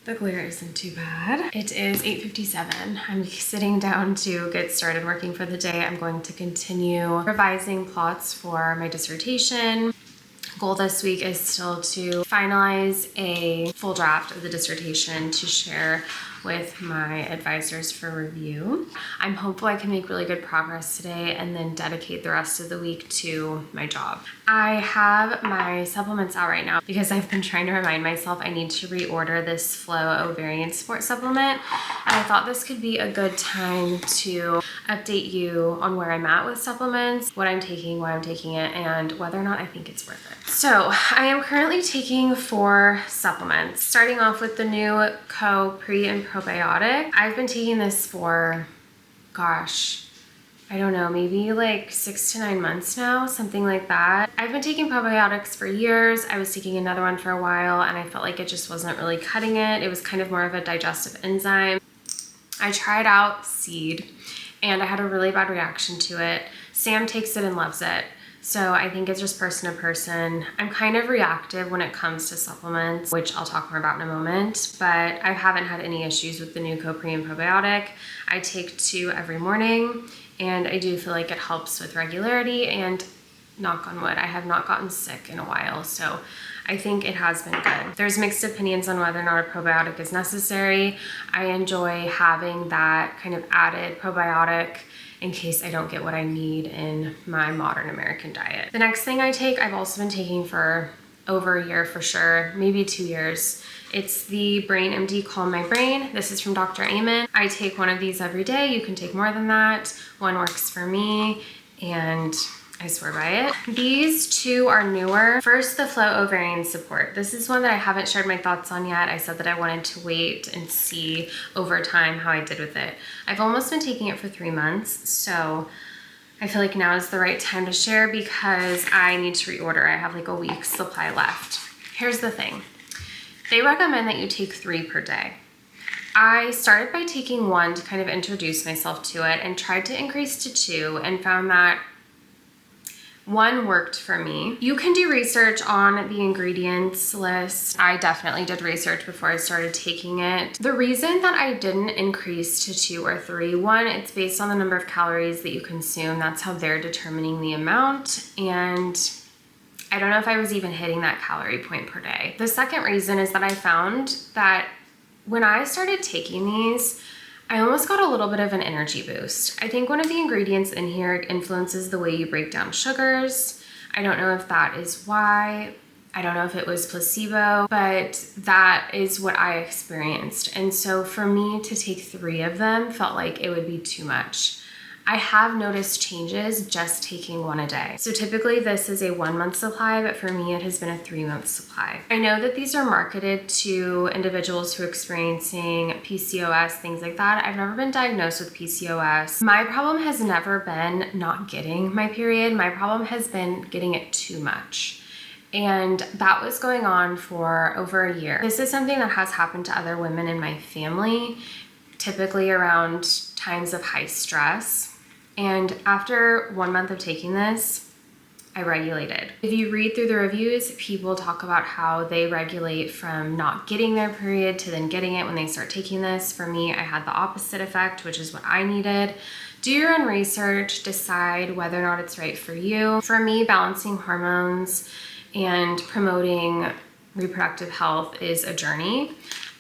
The glare isn't too bad. It is 8:57. I'm sitting down to get started working for the day. I'm going to continue revising plots for my dissertation. Goal this week is still to finalize a full draft of the dissertation to share with my advisors for review. I'm hopeful I can make really good progress today and then dedicate the rest of the week to my job. I have my supplements out right now because I've been trying to remind myself I need to reorder this Flow ovarian support supplement. And I thought this could be a good time to update you on where I'm at with supplements, what I'm taking, why I'm taking it, and whether or not I think it's worth it. So I am currently taking 4 supplements, starting off with the new pre and probiotic. I've been taking this for, gosh, I don't know, maybe like 6 to 9 months now, something like that. I've been taking probiotics for years. I was taking another one for a while and I felt like it just wasn't really cutting it. It was kind of more of a digestive enzyme. I tried out Seed and I had a really bad reaction to it. Sam takes it and loves it. So I think it's just person to person. I'm kind of reactive when it comes to supplements, which I'll talk more about in a moment, but I haven't had any issues with the new pre and probiotic. I take 2 every morning and I do feel like it helps with regularity, and knock on wood, I have not gotten sick in a while. So I think it has been good. There's mixed opinions on whether or not a probiotic is necessary. I enjoy having that kind of added probiotic in case I don't get what I need in my modern American diet. The next thing I take, I've also been taking for over a year for sure, maybe 2 years. It's the Brain MD Calm My Brain. This is from Dr. Amen. I take one of these every day. You can take more than that. One works for me and I swear by it. These 2 are newer. First, the Flow Ovarian Support. This is one that I haven't shared my thoughts on yet. I said that I wanted to wait and see over time how I did with it. I've almost been taking it for 3 months, so I feel like now is the right time to share because I need to reorder. I have like a week's supply left. Here's the thing. They recommend that you take 3 per day. I started by taking 1 to kind of introduce myself to it and tried to increase to 2 and found that 1 worked for me. You can do research on the ingredients list. I definitely did research before I started taking it. The reason that I didn't increase to 2 or 3, 1, it's based on the number of calories that you consume. That's how they're determining the amount. And I don't know if I was even hitting that calorie point per day. The second reason is that I found that when I started taking these, I almost got a little bit of an energy boost. I think one of the ingredients in here influences the way you break down sugars. I don't know if that is why. I don't know if it was placebo, but that is what I experienced. And so for me to take 3 of them felt like it would be too much. I have noticed changes just taking 1 a day. So typically this is a 1-month supply, but for me it has been a 3-month supply. I know that these are marketed to individuals who are experiencing PCOS, things like that. I've never been diagnosed with PCOS. My problem has never been not getting my period. My problem has been getting it too much. And that was going on for over a year. This is something that has happened to other women in my family, typically around times of high stress. And after 1 month of taking this, I regulated. If you read through the reviews, people talk about how they regulate from not getting their period to then getting it when they start taking this. For me, I had the opposite effect, which is what I needed. Do your own research, decide whether or not it's right for you. For me, balancing hormones and promoting reproductive health is a journey,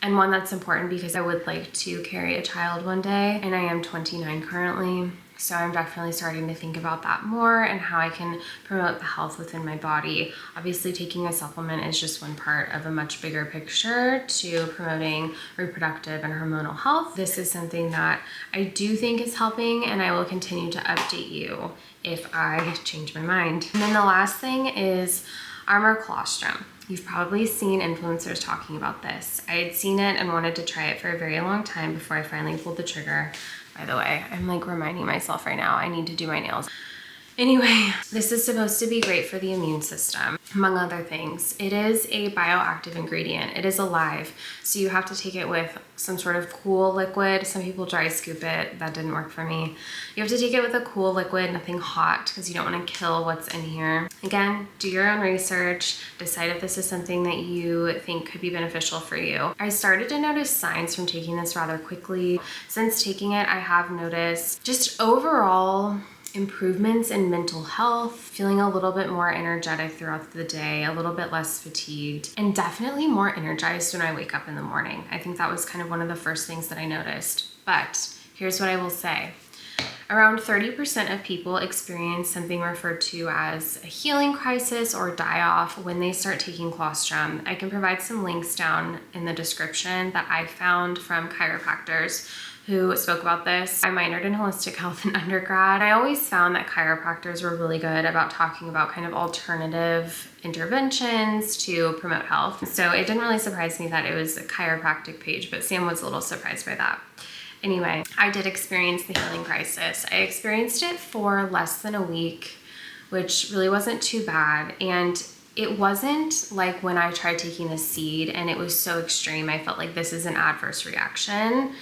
and one that's important because I would like to carry a child one day, and I am 29 currently. So I'm definitely starting to think about that more and how I can promote the health within my body. Obviously, taking a supplement is just one part of a much bigger picture to promoting reproductive and hormonal health. This is something that I do think is helping, and I will continue to update you if I change my mind. And then the last thing is Armor Colostrum. You've probably seen influencers talking about this. I had seen it and wanted to try it for a very long time before I finally pulled the trigger. By the way, I'm like reminding myself right now, I need to do my nails. Anyway, this is supposed to be great for the immune system, among other things. It is a bioactive ingredient. It is alive, so you have to take it with some sort of cool liquid. Some people dry scoop it. That didn't work for me. You have to take it with a cool liquid, nothing hot, because you don't want to kill what's in here. Again, do your own research. Decide if this is something that you think could be beneficial for you. I started to notice signs from taking this rather quickly. Since taking it, I have noticed just overall improvements in mental health, feeling a little bit more energetic throughout the day, a little bit less fatigued, and definitely more energized when I wake up in the morning. I think that was kind of one of the first things that I noticed. But here's what I will say. Around 30% of people experience something referred to as a healing crisis or die-off when they start taking colostrum. I can provide some links down in the description that I found from chiropractors who spoke about this. I minored in holistic health in undergrad. I always found that chiropractors were really good about talking about kind of alternative interventions to promote health. So it didn't really surprise me that it was a chiropractic page, but Sam was a little surprised by that. Anyway, I did experience the healing crisis. I experienced it for less than a week, which really wasn't too bad. And it wasn't like when I tried taking the seed and it was so extreme. I felt like this is an adverse reaction.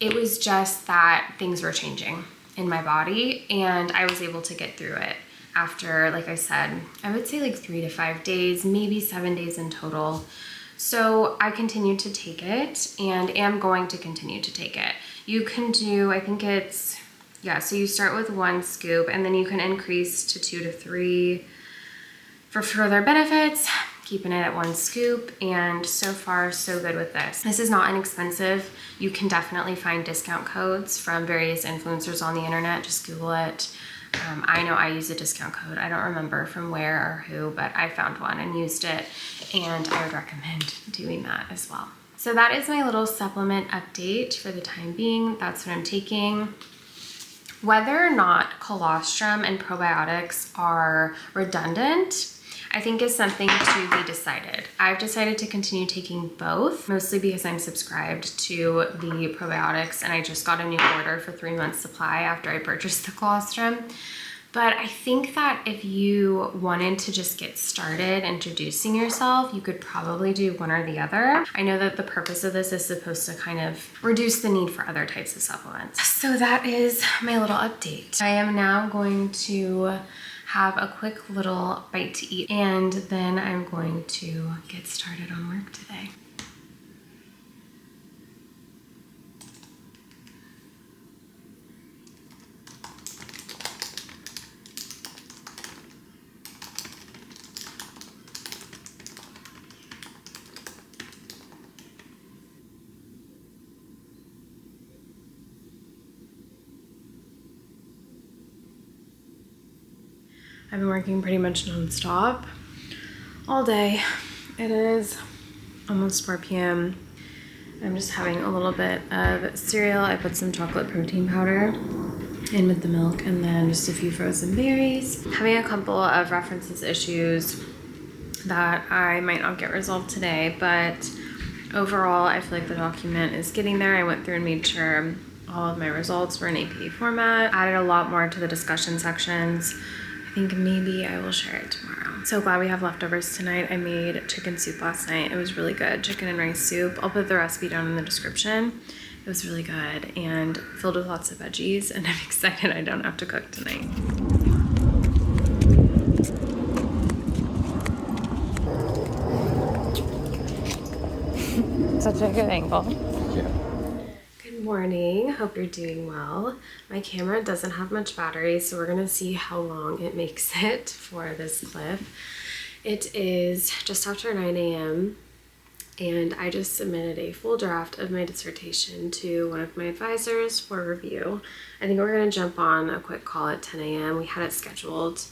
It was just that things were changing in my body and I was able to get through it after, like I said, I would say like 3 to 5 days, maybe 7 days in total. So I continued to take it and am going to continue to take it. You can do, I think it's, yeah, so you start with 1 scoop and then you can increase to 2 to 3 for further benefits, keeping it at 1 scoop, and so far so good with this. This is not inexpensive. You can definitely find discount codes from various influencers on the internet. Just Google it. I know I use a discount code. I don't remember from where or who, but I found one and used it, and I would recommend doing that as well. So that is my little supplement update for the time being. That's what I'm taking. Whether or not colostrum and probiotics are redundant, I think is something to be decided. I've decided to continue taking both, mostly because I'm subscribed to the probiotics and I just got a new order for 3 months supply after I purchased the colostrum. But I think that if you wanted to just get started introducing yourself, you could probably do one or the other. I know that the purpose of this is supposed to kind of reduce the need for other types of supplements. So that is my little update. I am now going to have a quick little bite to eat, and then I'm going to get started on work today. I've been working pretty much non-stop all day. It is almost 4 p.m. I'm just having a little bit of cereal. I put some chocolate protein powder in with the milk and then just a few frozen berries. Having a couple of references issues that I might not get resolved today, but overall I feel like the document is getting there. I went through and made sure all of my results were in APA format, added a lot more to the discussion sections. I think maybe I will share it tomorrow. So glad we have leftovers tonight. I made chicken soup last night. It was really good. Chicken and rice soup. I'll put the recipe down in the description. It was really good and filled with lots of veggies, and I'm excited I don't have to cook tonight. Such a good angle. Yeah. Good morning. Hope you're doing well. My camera doesn't have much battery, so we're gonna see how long it makes it for this clip. It is just after 9 a.m. and I just submitted a full draft of my dissertation to one of my advisors for review. I think we're gonna jump on a quick call at 10 a.m. We had it scheduled,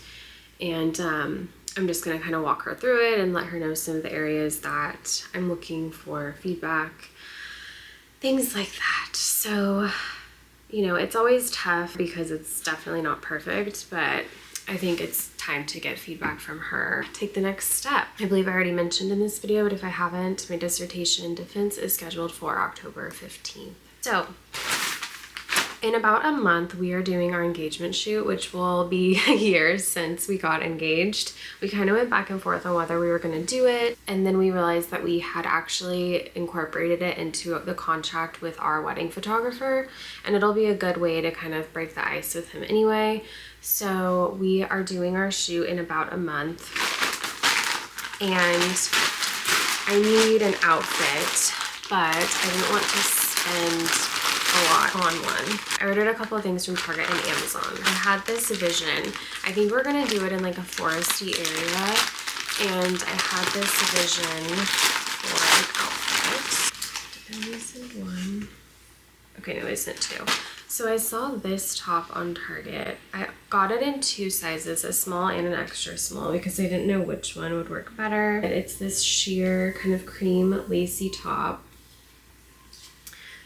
and I'm just gonna kind of walk her through it and let her know some of the areas that I'm looking for feedback, things like that. So, you know, it's always tough because it's definitely not perfect, but I think it's time to get feedback from her. Take the next step. I believe I already mentioned in this video, but if I haven't, my dissertation defense is scheduled for October 15th. So In about a month, we are doing our engagement shoot, which will be a year since we got engaged. We kind of went back and forth on whether we were going to do it, and then we realized that we had actually incorporated it into the contract with our wedding photographer, and it'll be a good way to kind of break the ice with him anyway. So we are doing our shoot in about a month, and I need an outfit, but I didn't want to spend a lot on one. I ordered a couple of things from Target and Amazon. I had this vision. I think we're gonna do it in like a foresty area, and I had this vision for an outfit. Did I only send one? Okay, no, I sent two. So I saw this top on Target. I got it in 2 sizes, a small and an extra small, because I didn't know which one would work better. It's this sheer kind of cream lacy top.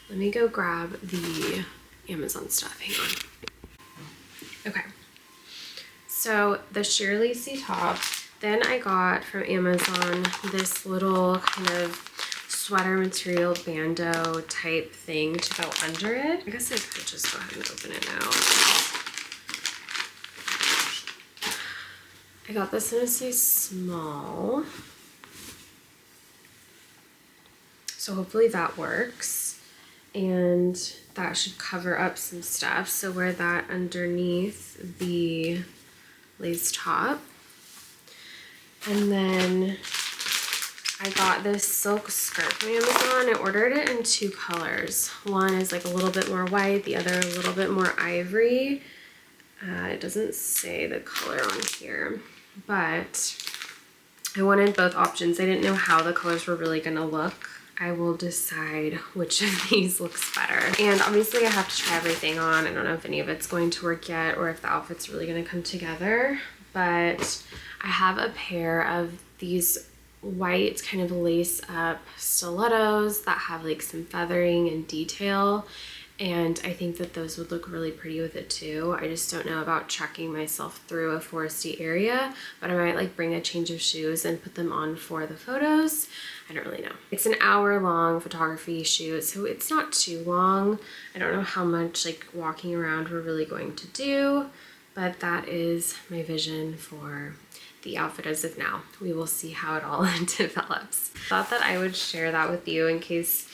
Let me go grab the Amazon stuff, hang on. Okay, so the sheer lacy top. Then I got from Amazon this little kind of sweater material bandeau type thing to go under it. I guess I could just go ahead and open it now. I got this in a size small. So hopefully that works. And that should cover up some stuff. So wear that underneath the lace top. And then I got this silk skirt from Amazon. I ordered it in 2 colors. One is like a little bit more white, the other a little bit more ivory. It doesn't say the color on here, but I wanted both options. I didn't know how the colors were really gonna look. I will decide which of these looks better. And obviously I have to try everything on. I don't know if any of it's going to work yet or if the outfit's really gonna come together, but I have a pair of these white kind of lace up stilettos that have like some feathering and detail. And I think that those would look really pretty with it too. I just don't know about trekking myself through a foresty area, but I might like bring a change of shoes and put them on for the photos. I don't really know. It's an hour-long photography shoot, so it's not too long. I don't know how much like walking around we're really going to do, but that is my vision for the outfit as of now. We will see how it all develops. Thought that I would share that with you in case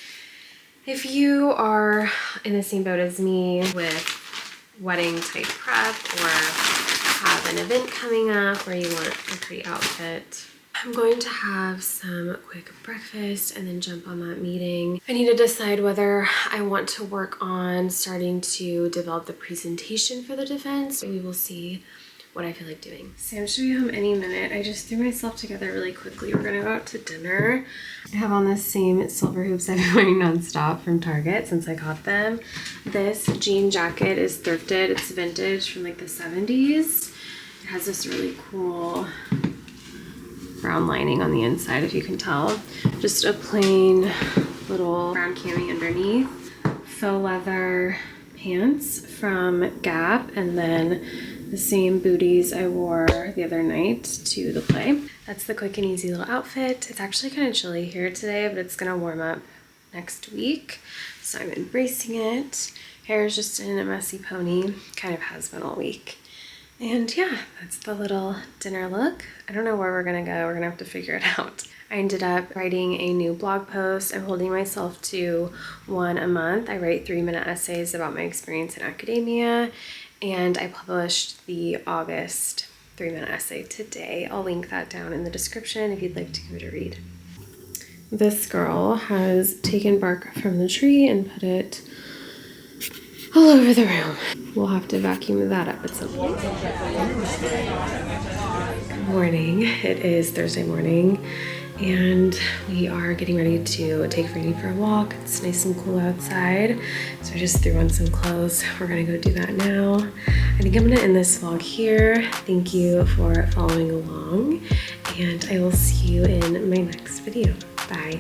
if you are in the same boat as me with wedding type prep or have an event coming up where you want a pretty outfit. I'm going to have some quick breakfast and then jump on that meeting. I need to decide whether I want to work on starting to develop the presentation for the defense. We will see what I feel like doing. Sam should be home any minute. I just threw myself together really quickly. We're gonna go out to dinner. I have on the same silver hoops I've been wearing nonstop from Target since I got them. This jean jacket is thrifted. It's vintage from like the 70s. It has this really cool brown lining on the inside, if you can tell. Just a plain little brown cami underneath. Faux leather pants from Gap, and then the same booties I wore the other night to the play. That's the quick and easy little outfit. It's actually kind of chilly here today, but it's gonna warm up next week, so I'm embracing it. Hair is just in a messy pony, kind of has been all week. And yeah, that's the little dinner look. I don't know where we're gonna go. We're gonna have to figure it out. I ended up writing a new blog post. I'm holding myself to 1 a month. I write 3-minute essays about my experience in academia, and I published the August 3-minute essay today. I'll link that down in the description if you'd like to give it a read. This girl has taken bark from the tree and put it all over the room. We'll have to vacuum that up at some point. Good morning. It is Thursday morning, and we are getting ready to take Franny for a walk. It's nice and cool outside, so I just threw on some clothes. We're gonna go do that now. I think I'm gonna end this vlog here. Thank you for following along, and I will see you in my next video. Bye.